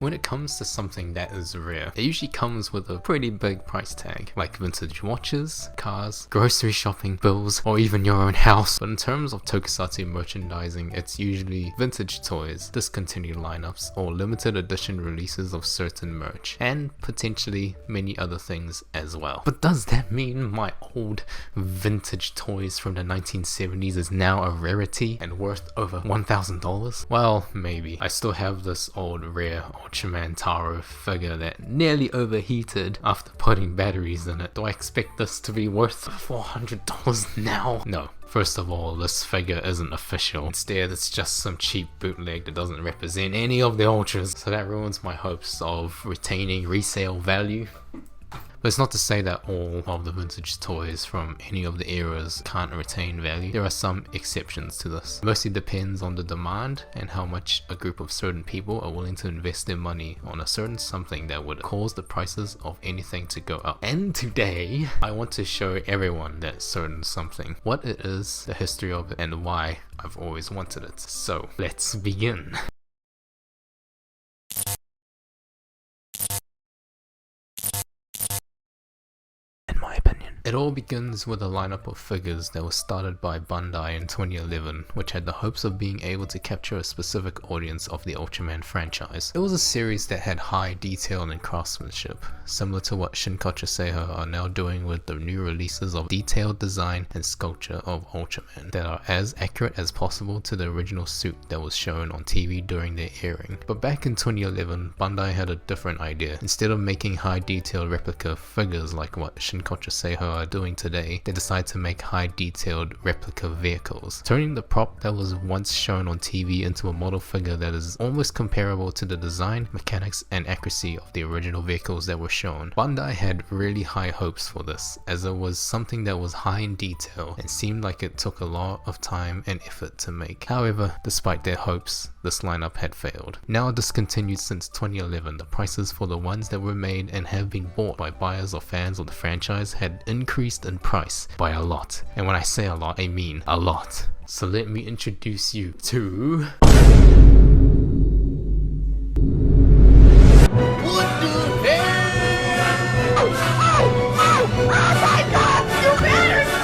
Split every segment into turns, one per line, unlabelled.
When it comes to something that is rare, it usually comes with a pretty big price tag, like vintage watches, cars, grocery shopping, bills, or even your own house. But in terms of tokusatsu merchandising, it's usually vintage toys, discontinued lineups, or limited edition releases of certain merch, and potentially many other things as well. But does that mean my old vintage toys from the 1970s is now a rarity and worth over $1,000? Well, maybe. I still have this old rare Ultraman Taro figure that nearly overheated after putting batteries in it. Do I expect this to be worth $400 now? No. First of all, this figure isn't official. Instead, it's just some cheap bootleg that doesn't represent any of the Ultras, so that ruins my hopes of retaining resale value. But it's not to say that all of the vintage toys from any of the eras can't retain value. There are some exceptions to this. It mostly depends on the demand and how much a group of certain people are willing to invest their money on a certain something that would cause the prices of anything to go up. And today, I want to show everyone that certain something, what it is, the history of it, and why I've always wanted it. So, let's begin. It all begins with a lineup of figures that was started by Bandai in 2011, which had the hopes of being able to capture a specific audience of the Ultraman franchise. It was a series that had high detail and craftsmanship, similar to what Shinkocho Seiho are now doing with the new releases of detailed design and sculpture of Ultraman that are as accurate as possible to the original suit that was shown on TV during their airing. But back in 2011, Bandai had a different idea. Instead of making high detailed replica figures like what Shinkocho Seiho are doing today, they decided to make high detailed replica vehicles, turning the prop that was once shown on TV into a model figure that is almost comparable to the design, mechanics, and accuracy of the original vehicles that were shown. Bandai had really high hopes for this, as it was something that was high in detail and seemed like it took a lot of time and effort to make. However, despite their hopes, this lineup had failed. Now discontinued since 2011, the prices for the ones that were made and have been bought by buyers or fans of the franchise had increased in price by a lot. And when I say a lot, I mean a lot. So let me introduce you to...
What the hell? Oh my god! You better stop!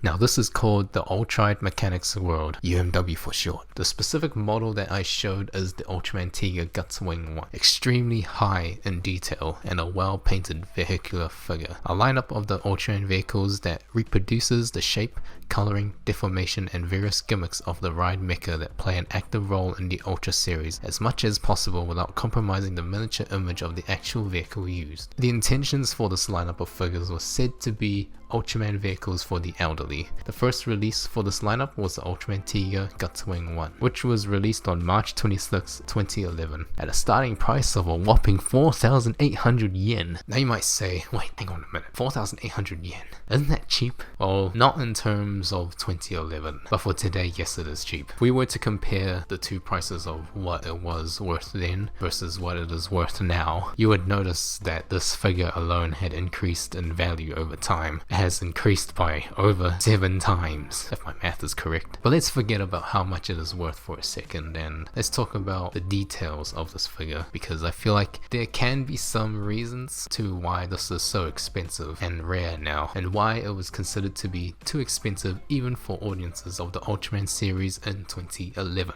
Now this is called the Ultride Mechanics World, UMW for short. The specific model that I showed is the Ultraman Tiga Gutswing 1. Extremely high in detail and a well painted vehicular figure. A lineup of the Ultraman vehicles that reproduces the shape, coloring, deformation, and various gimmicks of the ride mecha that play an active role in the Ultra series as much as possible without compromising the miniature image of the actual vehicle used. The intentions for this lineup of figures was said to be Ultraman vehicles for the elderly. The first release for this lineup was the Ultraman Tiga Gutswing 1, which was released on March 26, 2011, at a starting price of a whopping 4,800 yen. Now you might say, wait, hang on a minute, 4,800 yen? Isn't that cheap? Well, not in terms of 2011, but for today, yes, it is cheap. If we were to compare the two prices of what it was worth then versus what it is worth now, you would notice that this figure alone had increased in value over time. It has increased by over 7 times, if my math is correct. But let's forget about how much it is worth for a second and let's talk about the details of this figure, because I feel like there can be some reasons to why this is so expensive and rare now, and why it was considered to be too expensive even for audiences of the Ultraman series in 2011.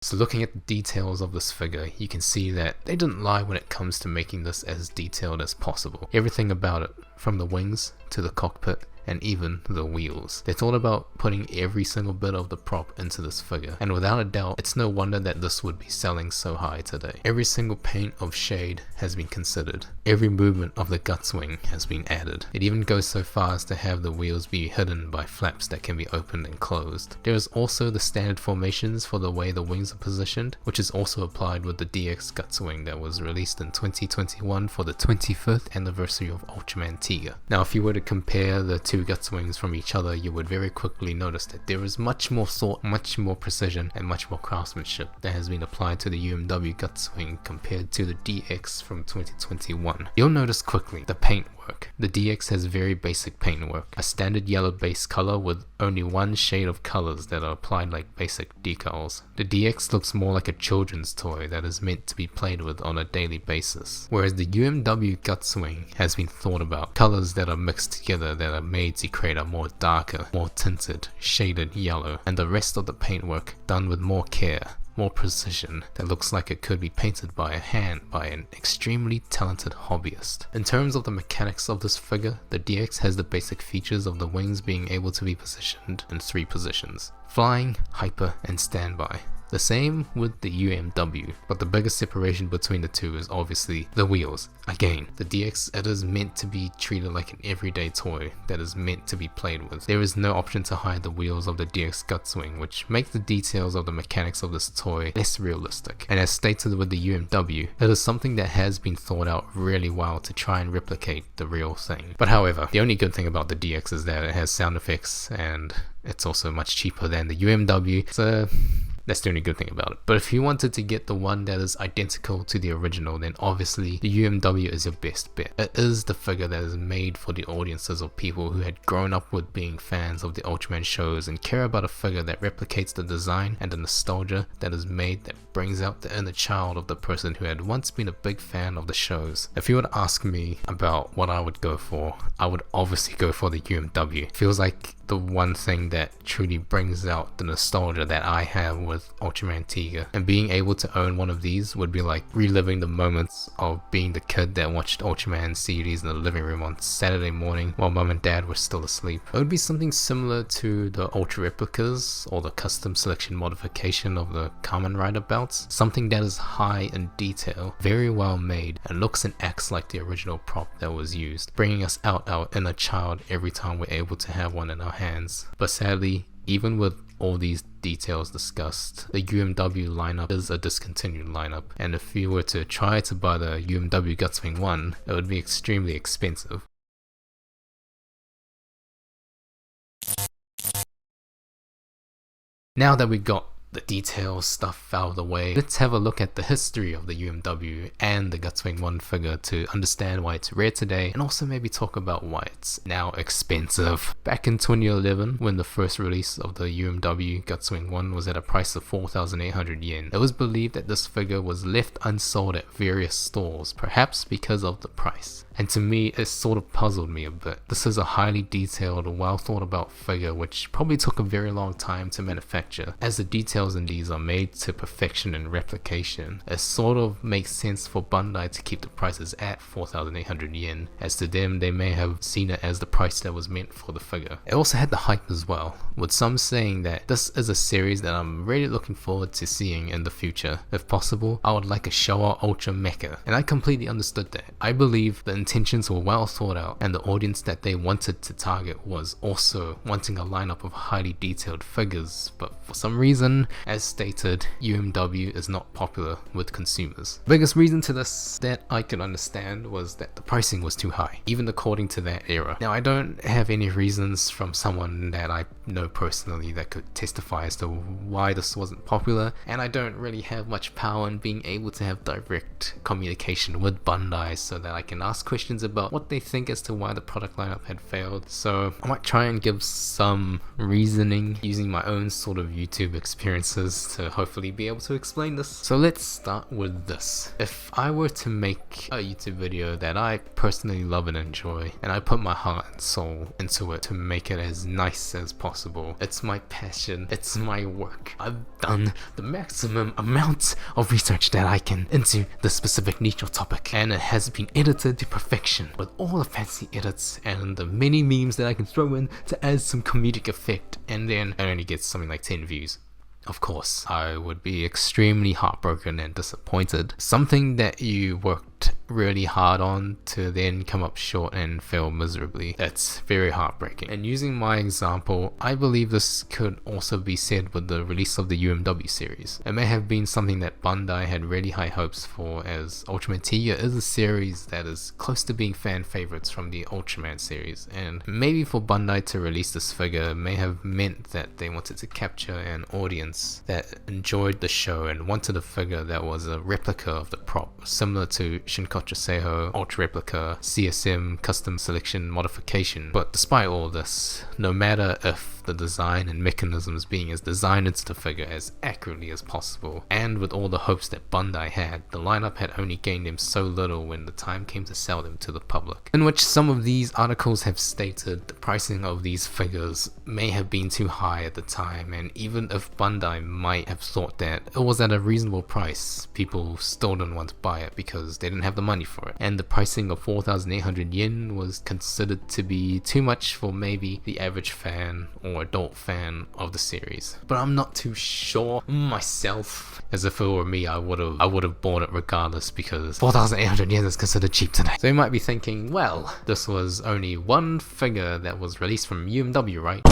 So looking at the details of this figure, you can see that they didn't lie when it comes to making this as detailed as possible. Everything about it, from the wings to the cockpit and even the wheels. They thought about putting every single bit of the prop into this figure, and without a doubt, it's no wonder that this would be selling so high today. Every single paint of shade has been considered. Every movement of the Gutswing has been added. It even goes so far as to have the wheels be hidden by flaps that can be opened and closed. There is also the standard formations for the way the wings are positioned, which is also applied with the DX Gutswing that was released in 2021 for the 25th anniversary of Ultraman Tiga. Now if you were to compare the two Gutswings from each other, you would very quickly notice that there is much more thought, much more precision, and much more craftsmanship that has been applied to the UMW Gutswing compared to the DX from 2021. You'll notice quickly the paintwork, paintwork. The DX has very basic paintwork, a standard yellow base color with only one shade of colors that are applied like basic decals. The DX looks more like a children's toy that is meant to be played with on a daily basis, whereas the UMW Gutswing has been thought about, colors that are mixed together that are made to create a more darker, more tinted, shaded yellow, and the rest of the paintwork done with more care, more precision, that looks like it could be painted by a hand by an extremely talented hobbyist. In terms of the mechanics of this figure, the DX has the basic features of the wings being able to be positioned in 3 positions: flying, hyper, and standby. The same with the UMW, but the biggest separation between the two is obviously the wheels. Again, the DX, it is meant to be treated like an everyday toy that is meant to be played with. There is no option to hide the wheels of the DX Gutswing, which makes the details of the mechanics of this toy less realistic. And as stated with the UMW, it is something that has been thought out really well to try and replicate the real thing. But however, the only good thing about the DX is that it has sound effects, and it's also much cheaper than the UMW, so that's the only good thing about it. But if you wanted to get the one that is identical to the original, then obviously the UMW is your best bet. It is the figure that is made for the audiences of people who had grown up with being fans of the Ultraman shows and care about a figure that replicates the design and the nostalgia that is made, that brings out the inner child of the person who had once been a big fan of the shows. If you were to ask me about what I would go for, I would obviously go for the UMW. It feels like the one thing that truly brings out the nostalgia that I have with Ultraman Tiga, and being able to own one of these would be like reliving the moments of being the kid that watched Ultraman CDs in the living room on Saturday morning while mum and dad were still asleep. It would be something similar to the Ultra replicas or the custom selection modification of the Kamen Rider belts, something that is high in detail, very well made, and looks and acts like the original prop that was used, bringing us out our inner child every time we're able to have one in our hands. But sadly, even with all these details discussed, the UMW lineup is a discontinued lineup, and if you were to try to buy the UMW Gutswing 1, it would be extremely expensive. Now that we got the details stuff out of the way, let's have a look at the history of the UMW and the Gutswing 1 figure to understand why it's rare today, and also maybe talk about why it's now expensive. Back in 2011, when the first release of the UMW Gutswing 1 was at a price of 4,800 yen, it was believed that this figure was left unsold at various stores, perhaps because of the price. And to me, it sort of puzzled me a bit. This is a highly detailed, well thought about figure which probably took a very long time to manufacture. As the details in these are made to perfection and replication, it sort of makes sense for Bandai to keep the prices at 4,800 yen, as to them they may have seen it as the price that was meant for the figure. It also had the hype as well, with some saying that this is a series that I'm really looking forward to seeing in the future. If possible, I would like a Showa Ultra Mecha, and I completely understood that. I believe the intentions were well thought out, and the audience that they wanted to target was also wanting a lineup of highly detailed figures, but for some reason, as stated, UMW is not popular with consumers. The biggest reason to this that I could understand was that the pricing was too high, even according to that era. Now, I don't have any reasons from someone that I know personally that could testify as to why this wasn't popular, and I don't really have much power in being able to have direct communication with Bandai so that I can ask questions about what they think as to why the product lineup had failed. So I might try and give some reasoning using my own sort of YouTube experiences to hopefully be able to explain this. So let's start with this. If I were to make a YouTube video that I personally love and enjoy, and I put my heart and soul into it to make it as nice as possible, it's my passion, it's my work. I've done the maximum amount of research that I can into the specific niche or topic, and it has been edited to perfection with all the fancy edits and the many memes that I can throw in to add some comedic effect, and then it only gets something like 10 views. Of course, I would be extremely heartbroken and disappointed. Something that you worked really hard on to then come up short and fail miserably. That's very heartbreaking. And using my example, I believe this could also be said with the release of the UMW series. It may have been something that Bandai had really high hopes for, as Ultraman Tiga is a series that is close to being fan favorites from the Ultraman series, and maybe for Bandai to release this figure may have meant that they wanted to capture an audience that enjoyed the show and wanted a figure that was a replica of the prop, similar to Shinkocho Seiho, Ultra Replica, CSM, Custom Selection Modification. But despite all this, no matter if the design and mechanisms being as designed into the figure as accurately as possible, and with all the hopes that Bandai had, the lineup had only gained them so little when the time came to sell them to the public. In which some of these articles have stated the pricing of these figures may have been too high at the time, and even if Bandai might have thought that it was at a reasonable price, people still didn't want to buy it because they didn't have the money for it, and the pricing of 4,800 yen was considered to be too much for maybe the average fan or adult fan of the series. But I'm not too sure myself. As if it were me, I would have bought it regardless, because 4,800 yen is considered cheap today. So you might be thinking, well, this was only one figure that was released from UMW, right?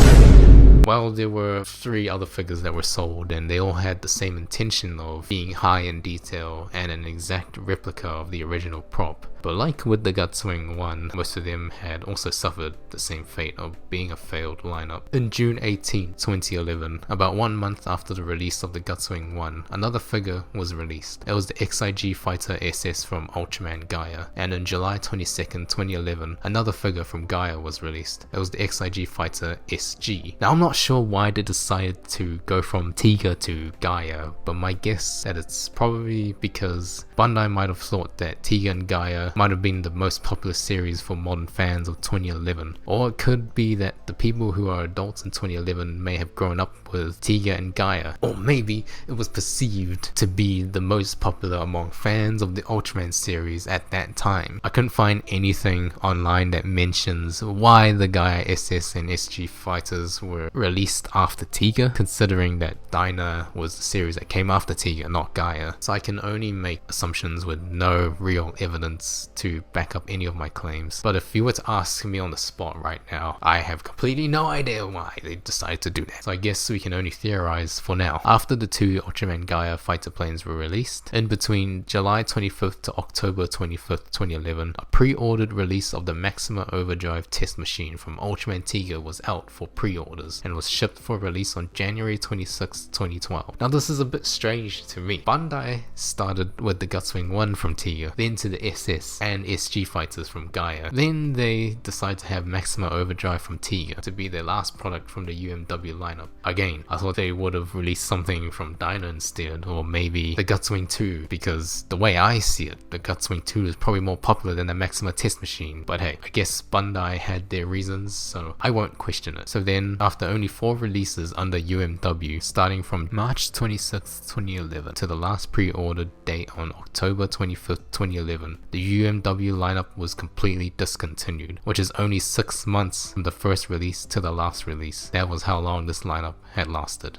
Well, there were 3 other figures that were sold, and they all had the same intention of being high in detail and an exact replica of the original prop. But like with the Gutswing 1, most of them had also suffered the same fate of being a failed lineup. In June 18, 2011, about 1 month after the release of the Gutswing 1, another figure was released. It was the XIG Fighter SS from Ultraman Gaia, and in July 22nd, 2011, another figure from Gaia was released. It was the XIG Fighter SG. Now I'm not sure why they decided to go from Tiga to Gaia, but my guess that it's probably because Bandai might have thought that Tiga and Gaia might have been the most popular series for modern fans of 2011, or it could be that the people who are adults in 2011 may have grown up with Tiga and Gaia, or maybe it was perceived to be the most popular among fans of the Ultraman series at that time. I couldn't find anything online that mentions why the Gaia SS and SG fighters were released after Tiga, considering that Dyna was the series that came after Tiga, not Gaia. So I can only make assumptions with no real evidence to back up any of my claims. But if you were to ask me on the spot right now, I have completely no idea why they decided to do that. So I guess we can only theorize for now. After the 2 Ultraman Gaia fighter planes were released, in between July 25th to October 25th, 2011, a pre-ordered release of the Maxima Overdrive test machine from Ultraman Tiga was out for pre-orders and was shipped for release on January 26, 2012. Now this is a bit strange to me. Bandai started with the Gutswing 1 from Tiga, then to the SS and SG fighters from Gaia. Then they decide to have Maxima Overdrive from Tiga to be their last product from the UMW lineup. Again, I thought they would have released something from Dyna instead, or maybe the Gutswing 2, because the way I see it, the Gutswing 2 is probably more popular than the Maxima test machine. But hey, I guess Bandai had their reasons, so I won't question it. So then, after only 4 releases under UMW, starting from March 26, 2011 to the last pre-ordered date on October 25th, 2011, the UMW lineup was completely discontinued, which is only 6 months from the first release to the last release. That was how long this lineup had lasted.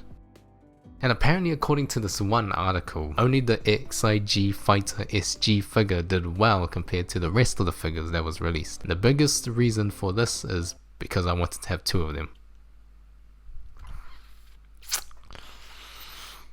And apparently, according to this one article, only the XIG Fighter SG figure did well compared to the rest of the figures that was released. And the biggest reason for this is because I wanted to have 2 of them.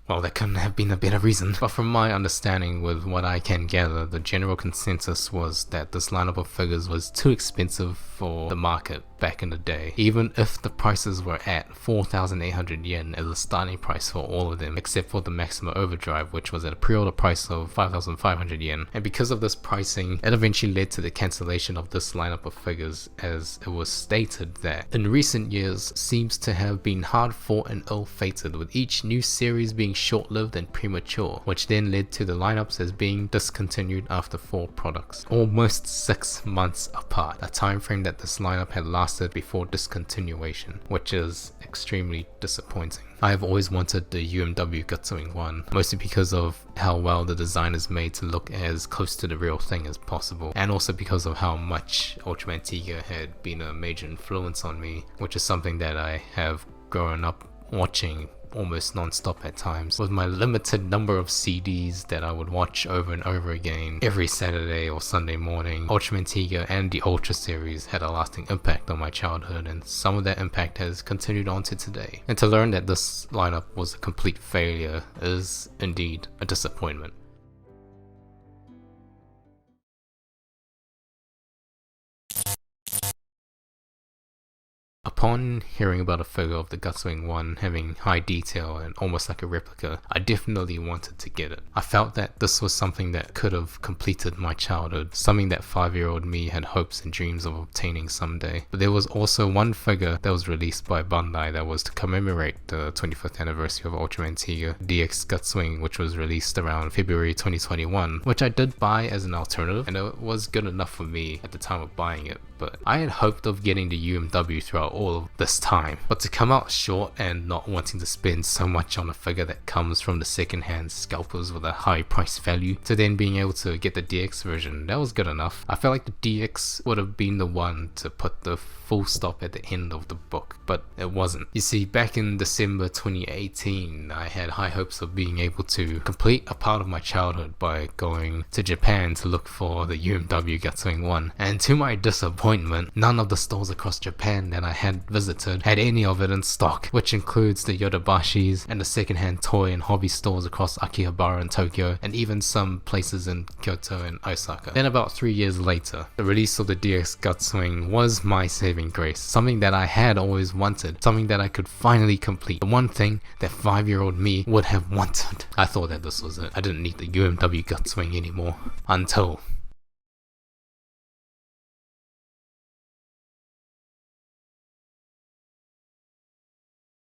Well, that couldn't have been a better reason. But from my understanding, with what I can gather, the general consensus was that this lineup of figures was too expensive for the market back in the day, even if the prices were at 4,800 yen as a starting price for all of them, except for the Maxima Overdrive, which was at a pre-order price of 5,500 yen. And because of this pricing, it eventually led to the cancellation of this lineup of figures, as it was stated that in recent years seems to have been hard fought and ill-fated, with each new series being short-lived and premature, which then led to the lineups as being discontinued after 4 products, almost 6 months apart, a time frame that this lineup had lasted before discontinuation, which is extremely disappointing. I have always wanted the UMW Gutswing 1, mostly because of how well the design is made to look as close to the real thing as possible, and also because of how much Ultraman Tiga had been a major influence on me, which is something that I have grown up watching almost non-stop at times. With my limited number of CDs that I would watch over and over again every Saturday or Sunday morning, Ultraman Tiga and the Ultra series had a lasting impact on my childhood, and some of that impact has continued on to today. And to learn that this lineup was a complete failure is indeed a disappointment. Upon hearing about a figure of the Gutswing 1 having high detail and almost like a replica, I definitely wanted to get it. I felt that this was something that could have completed my childhood, something that 5-year-old me had hopes and dreams of obtaining someday. But there was also one figure that was released by Bandai that was to commemorate the 25th anniversary of Ultraman Tiga, DX Gutswing, which was released around February 2021, which I did buy as an alternative, and it was good enough for me at the time of buying it. But I had hoped of getting the UMW throughout all of this time, but to come out short and not wanting to spend so much on a figure that comes from the second-hand scalpers with a high price value, to then being able to get the DX version, that was good enough. I felt like the DX would have been the one to put the full stop at the end of the book, but it wasn't. You see, back in December 2018, I had high hopes of being able to complete a part of my childhood by going to Japan to look for the UMW Gutswing 1, and to my disappointment, none of the stores across Japan that I had visited had any of it in stock, which includes the Yodabashis and the second-hand toy and hobby stores across Akihabara and Tokyo, and even some places in Kyoto and Osaka. Then about 3 years later, the release of the DX Gutswing was my saving grace, something that I had always wanted, something that I could finally complete, the one thing that 5-year-old me would have wanted. I thought that this was it. I didn't need the UMW Gutswing anymore, until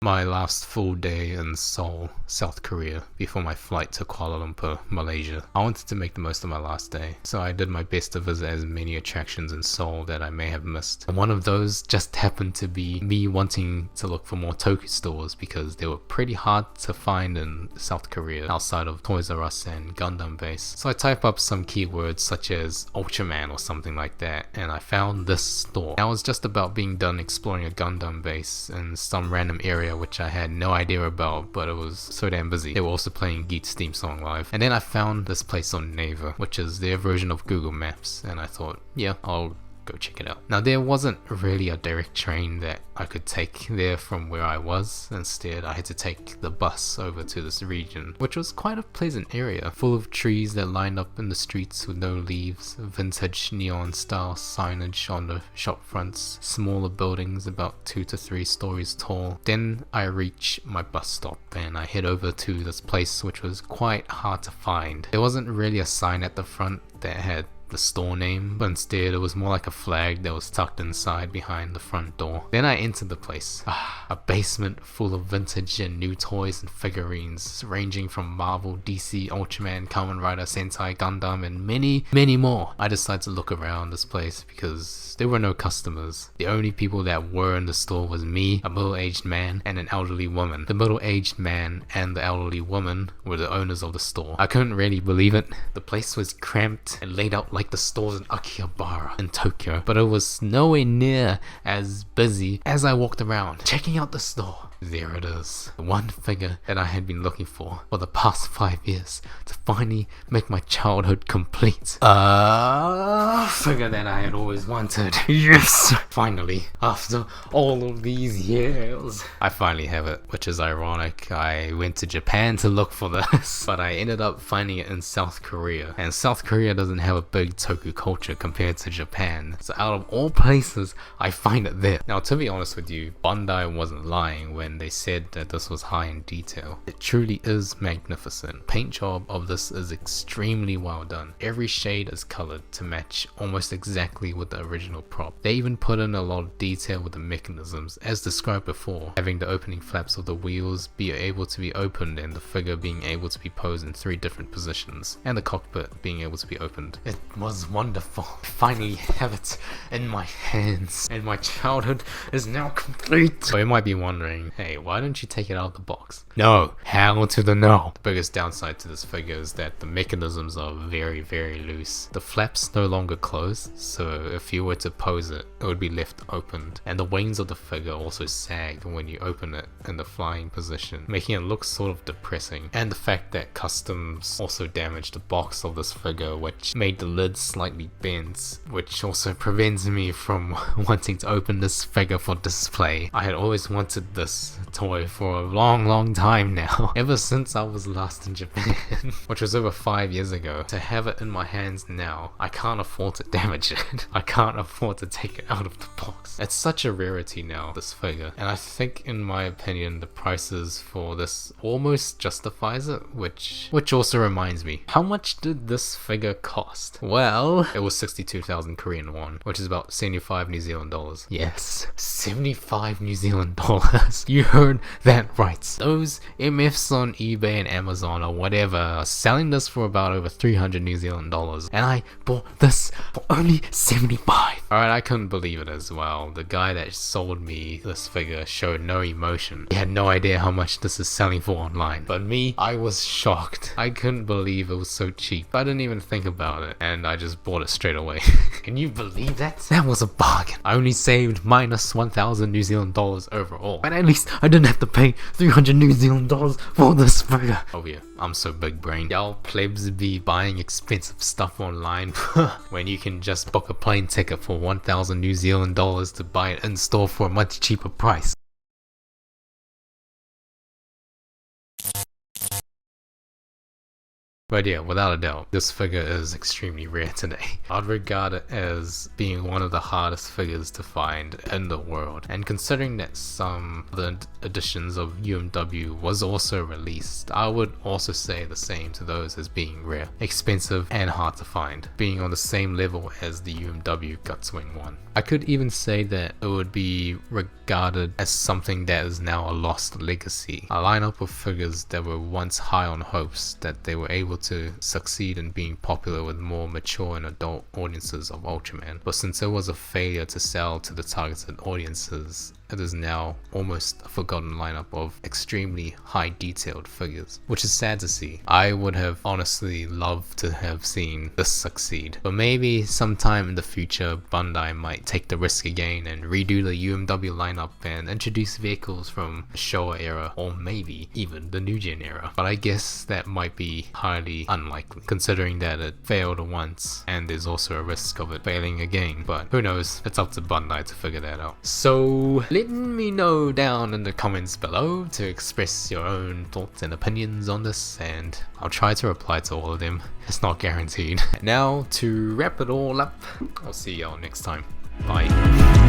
my last full day in Seoul, South Korea, before my flight to Kuala Lumpur, Malaysia. I wanted to make the most of my last day, so I did my best to visit as many attractions in Seoul that I may have missed. And one of those just happened to be me wanting to look for more Toku stores, because they were pretty hard to find in South Korea outside of Toys R Us and Gundam base. So I type up some keywords such as Ultraman or something like that, and I found this store. I was just about being done exploring a Gundam base in some random area which I had no idea about, but it was so damn busy. They were also playing Geet's theme song live. And then I found this place on Naver, which is their version of Google Maps, and I thought, yeah, I'll go check it out. Now, there wasn't really a direct train that I could take there from where I was. Instead, I had to take the bus over to this region, which was quite a pleasant area, full of trees that lined up in the streets with no leaves, vintage neon style signage on the shop fronts, smaller buildings about 2 to 3 stories tall. Then I reach my bus stop and I head over to this place, which was quite hard to find. There wasn't really a sign at the front that had the store name, but instead it was more like a flag that was tucked inside behind the front door. Then I entered the place. A basement full of vintage and new toys and figurines ranging from Marvel, DC, Ultraman, Kamen Rider, Sentai, Gundam, and many, many more. I decided to look around this place because there were no customers. The only people that were in the store was me, a middle-aged man, and an elderly woman. The middle-aged man and the elderly woman were the owners of the store. I couldn't really believe it. The place was cramped and laid out like the stores in Akihabara in Tokyo, but it was nowhere near as busy as I walked around. Checking out the store, there it is, the one figure that I had been looking for the past 5 years to finally make my childhood complete. Figure that I had always wanted. Yes! Finally, after all of these years, I finally have it, which is ironic. I went to Japan to look for this, but I ended up finding it in South Korea, and South Korea doesn't have a big Toku culture compared to Japan, so out of all places, I find it there. Now, to be honest with you, Bandai wasn't lying when they said that this was high in detail. It truly is magnificent. Paint job of this is extremely well done. Every shade is colored to match almost exactly with the original prop. They even put in a lot of detail with the mechanisms, as described before, having the opening flaps of the wheels be able to be opened and the figure being able to be posed in 3 different positions, and the cockpit being able to be opened. It was wonderful. I finally have it in my hands, and my childhood is now complete. So you might be wondering, hey, why don't you take it out of the box? No, hell to the no. The biggest downside to this figure is that the mechanisms are very, very loose. The flaps no longer close, so if you were to pose it, it would be left opened, and the wings of the figure also sag when you open it in the flying position, making it look sort of depressing. And the fact that customs also damaged the box of this figure, which made the lid slightly bent, which also prevents me from wanting to open this figure for display. I had always wanted this this toy for a long time now. Ever since I was last in Japan, which was over 5 years ago. To have it in my hands now, I can't afford to damage it. I can't afford to take it out of the box. It's such a rarity now, this figure. And I think, in my opinion, the prices for this almost justifies it, which also reminds me, how much did this figure cost? Well, it was 62,000 Korean won, which is about 75 New Zealand dollars. Yes, 75 New Zealand dollars. You heard that right. Those MFs on eBay and Amazon or whatever are selling this for about over 300 New Zealand dollars, and I bought this for only 75. Alright, I couldn't believe it as well. The guy that sold me this figure showed no emotion. He had no idea how much this is selling for online. But me, I was shocked. I couldn't believe it was so cheap. I didn't even think about it, and I just bought it straight away. Can you believe that? That was a bargain. I only saved minus 1,000 New Zealand dollars overall, but at least I didn't have to pay 300 New Zealand dollars for this figure. Oh yeah, I'm so big brain. Y'all plebs be buying expensive stuff online when you can just book a plane ticket for 1,000 New Zealand dollars to buy it in store for a much cheaper price. But yeah, without a doubt, this figure is extremely rare today. I'd regard it as being one of the hardest figures to find in the world. And considering that some of the editions of UMW was also released, I would also say the same to those as being rare, expensive, and hard to find, being on the same level as the UMW Gutswing one. I could even say that it would be regarded as something that is now a lost legacy, a lineup of figures that were once high on hopes that they were able to succeed in being popular with more mature and adult audiences of Ultraman, but since it was a failure to sell to the targeted audiences, it is now almost a forgotten lineup of extremely high detailed figures, which is sad to see. I would have honestly loved to have seen this succeed, but maybe sometime in the future Bandai might take the risk again and redo the UMW lineup and introduce vehicles from the Showa era or maybe even the New Gen era, but I guess that might be highly unlikely considering that it failed once and there's also a risk of it failing again, but who knows, it's up to Bandai to figure that out. So let me know down in the comments below to express your own thoughts and opinions on this, and I'll try to reply to all of them. It's not guaranteed. Now to wrap it all up, I'll see y'all next time. Bye.